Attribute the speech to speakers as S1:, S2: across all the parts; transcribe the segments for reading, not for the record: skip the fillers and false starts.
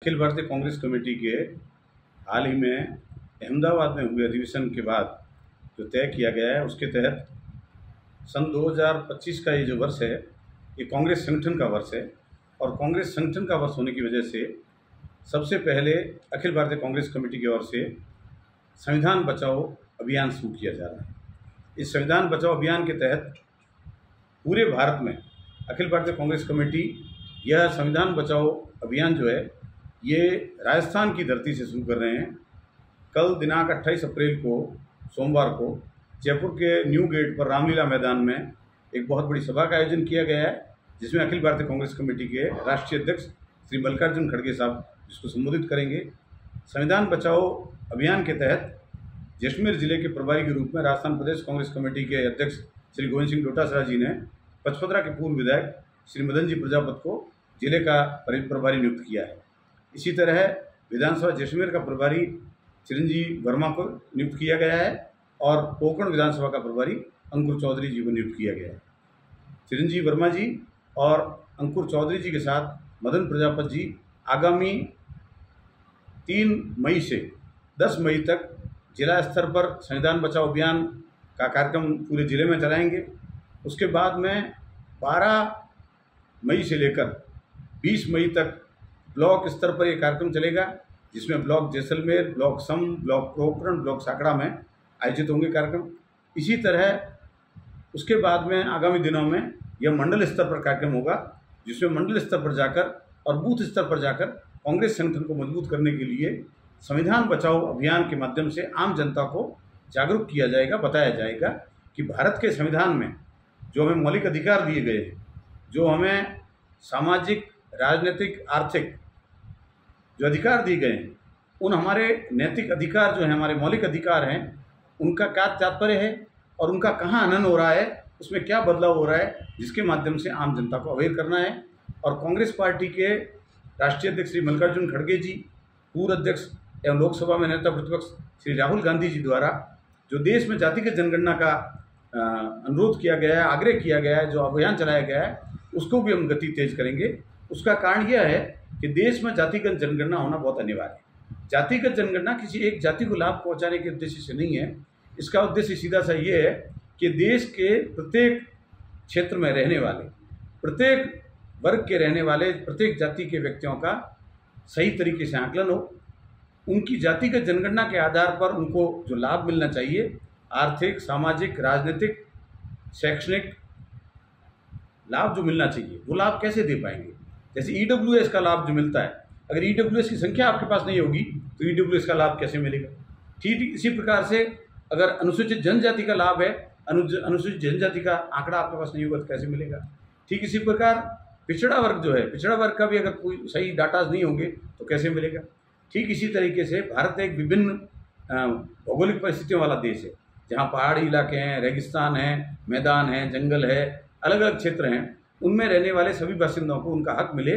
S1: Akhil Bharatiya Congress committee के हाल ही में अहमदाबाद में हुए अधिवेशन के बाद जो तय किया गया है, उसके तहत सन 2025 का ये जो वर्ष है, ये कांग्रेस संगठन का वर्ष है। और कांग्रेस संगठन का वर्ष होने की वजह से सबसे पहले अखिल भारतीय कांग्रेस कमेटी की ओर से संविधान बचाओ अभियान शुरू किया जा रहा है। इस संविधान बचाओ अभियान के तहत पूरे भारत में अखिल भारतीय कांग्रेस कमेटी यह संविधान बचाओ अभियान जो है, ये राजस्थान की धरती से शुरू कर रहे हैं। कल दिनांक 28 अप्रैल को सोमवार को जयपुर के न्यू गेट पर रामलीला मैदान में एक बहुत बड़ी सभा का आयोजन किया गया है, जिसमें अखिल भारतीय कांग्रेस कमेटी के राष्ट्रीय अध्यक्ष श्री मल्लिकार्जुन खड़गे साहब जिसको संबोधित करेंगे। संविधान बचाओ अभियान के तहत जैसलमेर जिले के प्रभारी के रूप में राजस्थान प्रदेश कांग्रेस कमेटी के अध्यक्ष श्री गोविंद सिंह डोटासरा जी ने पचपदरा के पूर्व विधायक श्री मदन जी प्रजापत को जिले का प्रभारी नियुक्त किया है। इसी तरह विधानसभा जैसलमेर का प्रभारी चिरंजीव वर्मा को नियुक्त किया गया है और पोकरण विधानसभा का प्रभारी अंकुर चौधरी जी को नियुक्त किया गया है। चिरंजीव वर्मा जी और अंकुर चौधरी जी के साथ मदन प्रजापत जी आगामी 3 मई से 10 मई तक जिला स्तर पर संविधान बचाओ अभियान का कार्यक्रम पूरे जिले में चलाएंगे। उसके बाद में 12 मई से लेकर 20 मई तक ब्लॉक स्तर पर यह कार्यक्रम चलेगा, जिसमें ब्लॉक जैसलमेर, ब्लॉक सम, ब्लॉक पोकरण, ब्लॉक साकड़ा में आयोजित होंगे कार्यक्रम। इसी तरह उसके बाद में आगामी दिनों में यह मंडल स्तर पर कार्यक्रम होगा, जिसमें मंडल स्तर पर जाकर और बूथ स्तर पर जाकर कांग्रेस संगठन को मजबूत करने के लिए संविधान बचाओ अभियान के माध्यम से आम जनता को जागरूक किया जाएगा, बताया जाएगा कि भारत के संविधान में जो हमें मौलिक अधिकार दिए गए हैं, जो हमें सामाजिक, राजनीतिक, आर्थिक जो अधिकार दिए गए हैं, उन हमारे नैतिक अधिकार जो हैं, हमारे मौलिक अधिकार हैं, उनका क्या तात्पर्य है और उनका कहाँ हनन हो रहा है, उसमें क्या बदलाव हो रहा है, जिसके माध्यम से आम जनता को अवेयर करना है। और कांग्रेस पार्टी के राष्ट्रीय अध्यक्ष श्री मल्लिकार्जुन खड़गे जी, पूर्व अध्यक्ष एवं लोकसभा में नेता प्रतिपक्ष श्री राहुल गांधी जी द्वारा जो देश में जातिगत जनगणना का अनुरोध किया गया है, आग्रह किया गया है, जो अभियान चलाया गया है, उसको भी हम गति तेज करेंगे। उसका कारण यह है कि देश में जातिगत जनगणना होना बहुत अनिवार्य है। जातिगत जनगणना किसी एक जाति को लाभ पहुंचाने के उद्देश्य से नहीं है। इसका उद्देश्य सीधा सा ये है कि देश के प्रत्येक क्षेत्र में रहने वाले, प्रत्येक वर्ग के रहने वाले, प्रत्येक जाति के व्यक्तियों का सही तरीके से आकलन हो। उनकी जातिगत जनगणना के आधार पर उनको जो लाभ मिलना चाहिए, आर्थिक, सामाजिक, राजनीतिक, शैक्षणिक लाभ जो मिलना चाहिए, वो लाभ कैसे दे पाएंगे। जैसे EWS का लाभ जो मिलता है, अगर EWS की संख्या आपके पास नहीं होगी तो EWS का लाभ कैसे मिलेगा। ठीक इसी प्रकार से अगर अनुसूचित जनजाति का लाभ है, अनुसूचित जनजाति का आंकड़ा आपके पास नहीं होगा तो कैसे मिलेगा। ठीक इसी प्रकार पिछड़ा वर्ग जो है, पिछड़ा वर्ग का भी अगर कोई सही डाटा नहीं होंगे तो कैसे मिलेगा। ठीक इसी तरीके से भारत एक विभिन्न भौगोलिक परिस्थितियों वाला देश है, जहाँ पहाड़ी इलाके हैं, रेगिस्तान है, मैदान है, जंगल है, अलग अलग क्षेत्र हैं। उनमें रहने वाले सभी बासिंदों को उनका हक मिले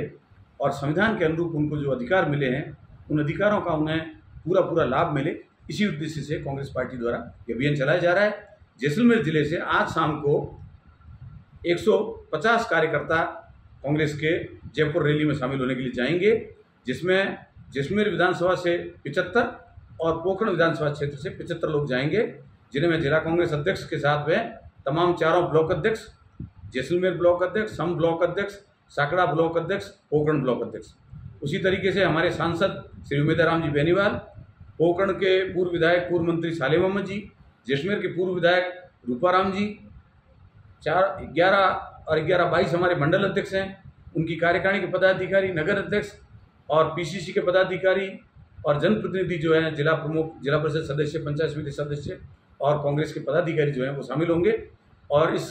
S1: और संविधान के अनुरूप उनको जो अधिकार मिले हैं, उन अधिकारों का उन्हें पूरा लाभ मिले। इसी उद्देश्य से कांग्रेस पार्टी द्वारा ये अभियान चलाया जा रहा है। जैसलमेर जिले से आज शाम को 150 कार्यकर्ता कांग्रेस के जयपुर रैली में शामिल होने के लिए जाएंगे, जिसमें जैसलमेर विधानसभा से 75 और पोकरण विधानसभा क्षेत्र से 75 लोग जाएंगे, जिन्हें मैं जिला कांग्रेस अध्यक्ष के साथ में तमाम चारों ब्लॉक अध्यक्ष, जैसलमेर ब्लॉक अध्यक्ष, सम ब्लॉक अध्यक्ष, साकड़ा ब्लॉक अध्यक्ष, पोकरण ब्लॉक अध्यक्ष। उसी तरीके से हमारे सांसद श्री उमेदराम जी बेनीवाल, पोकरण के पूर्व विधायक, पूर्व मंत्री सालेम अहमद जी, जैसलमेर के पूर्व विधायक रूपाराम जी, 11 और 22 हमारे मंडल अध्यक्ष हैं, उनकी कार्यकारिणी के पदाधिकारी, नगर अध्यक्ष और PCC के पदाधिकारी और जनप्रतिनिधि जो हैं, जिला प्रमुख, जिला परिषद सदस्य, पंचायत समिति सदस्य और कांग्रेस के पदाधिकारी जो हैं वो शामिल होंगे। और इस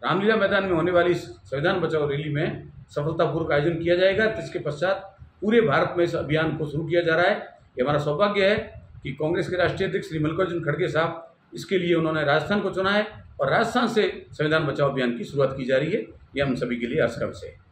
S1: रामलीला मैदान में होने वाली इस संविधान बचाओ रैली में सफलतापूर्वक आयोजन किया जाएगा। इसके पश्चात पूरे भारत में इस अभियान को शुरू किया जा रहा है। ये हमारा सौभाग्य है कि कांग्रेस के राष्ट्रीय अध्यक्ष श्री मल्लिकार्जुन खड़गे साहब, इसके लिए उन्होंने राजस्थान को चुना है और राजस्थान से संविधान बचाओ अभियान की शुरुआत की जा रही है। यह हम सभी के लिए हर्ष का विषय है।